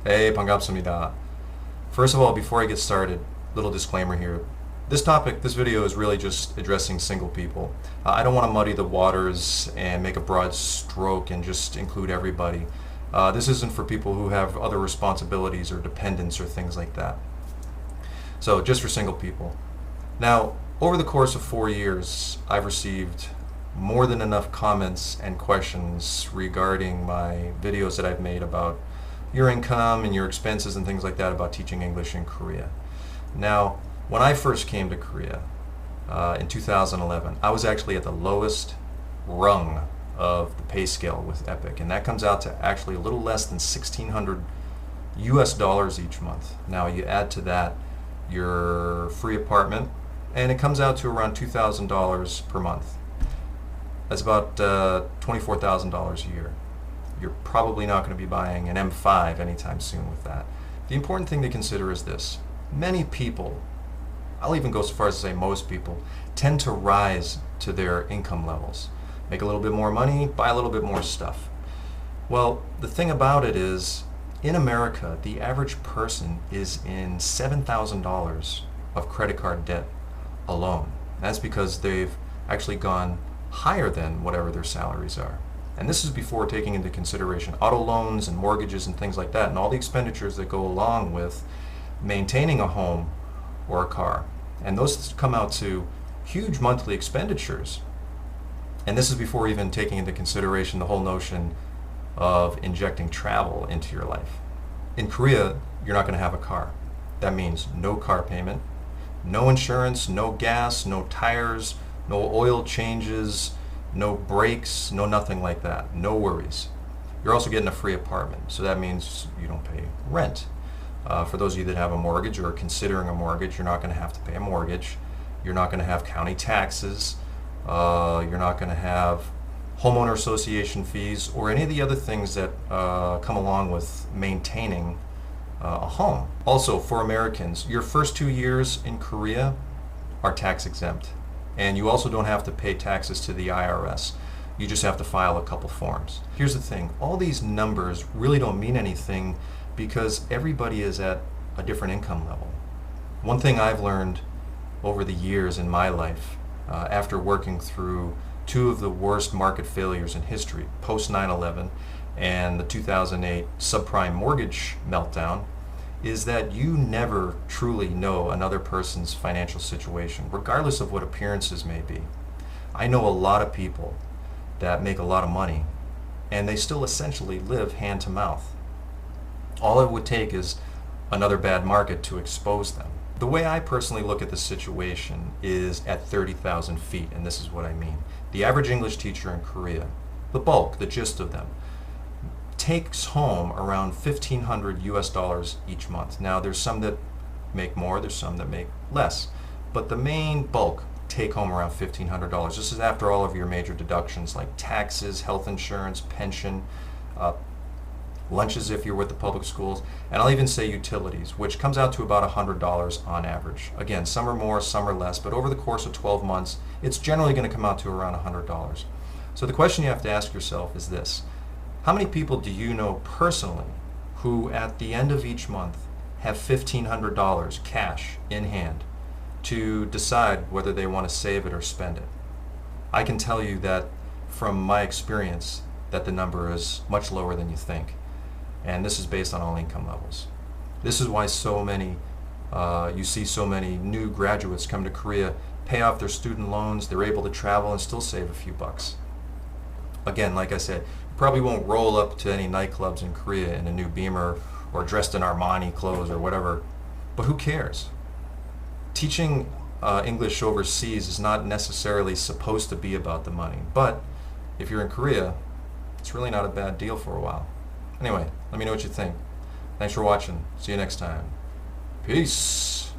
Hey, 반갑습니다. First of all, before I get started, little disclaimer here. This video is really just addressing single people. I don't want to muddy the waters and make a broad stroke and just include everybody. This isn't for people who have other responsibilities or dependents or things like that. So just for single people. Now, over the course of 4 years, I've received more than enough comments and questions regarding my videos that I've made about your income and your expenses and things like that about teaching English in Korea. Now, when I first came to Korea in 2011, I was actually at the lowest rung of the pay scale with Epic, and that comes out to actually a little less than $1,600 each month. Now you add to that your free apartment, and it comes out to around $2,000 per month. That's about $24,000 a year. You're probably not going to be buying an M5 anytime soon with that. The important thing to consider is this. Many people, I'll even go so far as to say most people, tend to rise to their income levels. Make a little bit more money, buy a little bit more stuff. Well, the thing about it is, in America, the average person is in $7,000 of credit card debt alone. That's because they've actually gone higher than whatever their salaries are. And this is before taking into consideration auto loans and mortgages and things like that, and all the expenditures that go along with maintaining a home or a car. And those come out to huge monthly expenditures. And this is before even taking into consideration the whole notion of injecting travel into your life. In Korea, you're not going to have a car. That means no car payment, no insurance, no gas, no tires, no oil changes, no brakes, no nothing like that. No worries. You're also getting a free apartment, so that means you don't pay rent. For those of you that have a mortgage or are considering a mortgage, you're not going to have to pay a mortgage. You're not going to have county taxes. You're not going to have homeowner association fees or any of the other things that come along with maintaining a home. Also, for Americans, your first 2 years in Korea are tax exempt. And you also don't have to pay taxes to the IRS. You just have to file a couple forms. Here's the thing, all these numbers really don't mean anything because everybody is at a different income level. One thing I've learned over the years in my life, after working through two of the worst market failures in history, post 9/11 and the 2008 subprime mortgage meltdown, is that you never truly know another person's financial situation, regardless of what appearances may be. I know a lot of people that make a lot of money, and they still essentially live hand to mouth. All it would take is another bad market to expose them. The way I personally look at the situation is at 30,000 feet, and this is what I mean. The average English teacher in Korea, the bulk, the gist of them, takes home around $1,500 each month. Now there's some that make more, there's some that make less, but the main bulk take home around $1,500. This is after all of your major deductions like taxes, health insurance, pension, lunches if you're with the public schools, and I'll even say utilities, which comes out to about $100 on average. Again, some are more, some are less, but over the course of 12 months, it's generally going to come out to around $100. So the question you have to ask yourself is this. How many people do you know personally who at the end of each month have $1,500 cash in hand to decide whether they want to save it or spend it? I can tell you that from my experience that the number is much lower than you think. And this is based on all income levels. This is why so many, you see so many new graduates come to Korea, pay off their student loans, they're able to travel and still save a few bucks. Again, like I said, probably won't roll up to any nightclubs in Korea in a new Beamer or dressed in Armani clothes or whatever, but who cares? Teaching English overseas is not necessarily supposed to be about the money, but if you're in Korea, it's really not a bad deal for a while. Anyway, let me know what you think. Thanks for watching. See you next time. Peace.